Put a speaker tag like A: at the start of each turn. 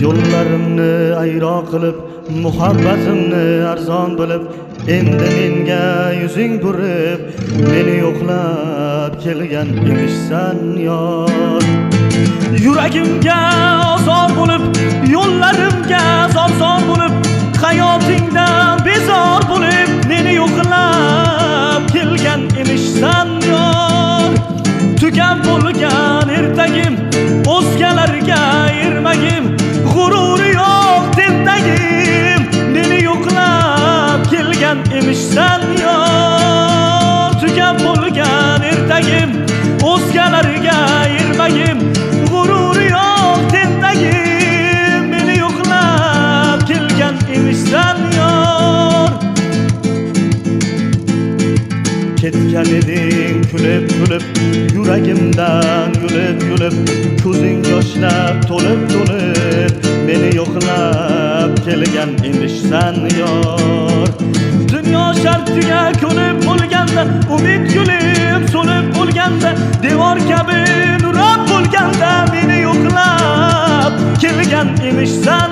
A: Yo'llarimni ayro qilib, muhabbatimni arzon bilib, endi menga yuzing burib, meni yo'qlab kelgan emishsan yor. Yuragimga ozor bo'lib, yo'llarimga zor bo'lib, hayotingdan bezor bo'lib, meni yo'qlab kelgan emishsan yor. Tugab bo'lgan ertagim, o'zgalarga ermagim, g'ururi yo'q tendagim, meni yo'qlab kelgan emishsan yor. Tugab bo'lgan ertagim, o'zgalarga ermagim, g'ururi yo'q tendagim, meni yo'qlab kelgan emishsan yor. Ketgan eding kulib yuragimdan yulib, ko'zing yoshlab to'lib, meni yo'qlab kelgan emishsan yor. Dunyo shartiga ko'nib bo'lganda, umid gulib so'lib bo'lganda, devor kabi nurab bo'lganda, meni yo'qlab kelgan emishsan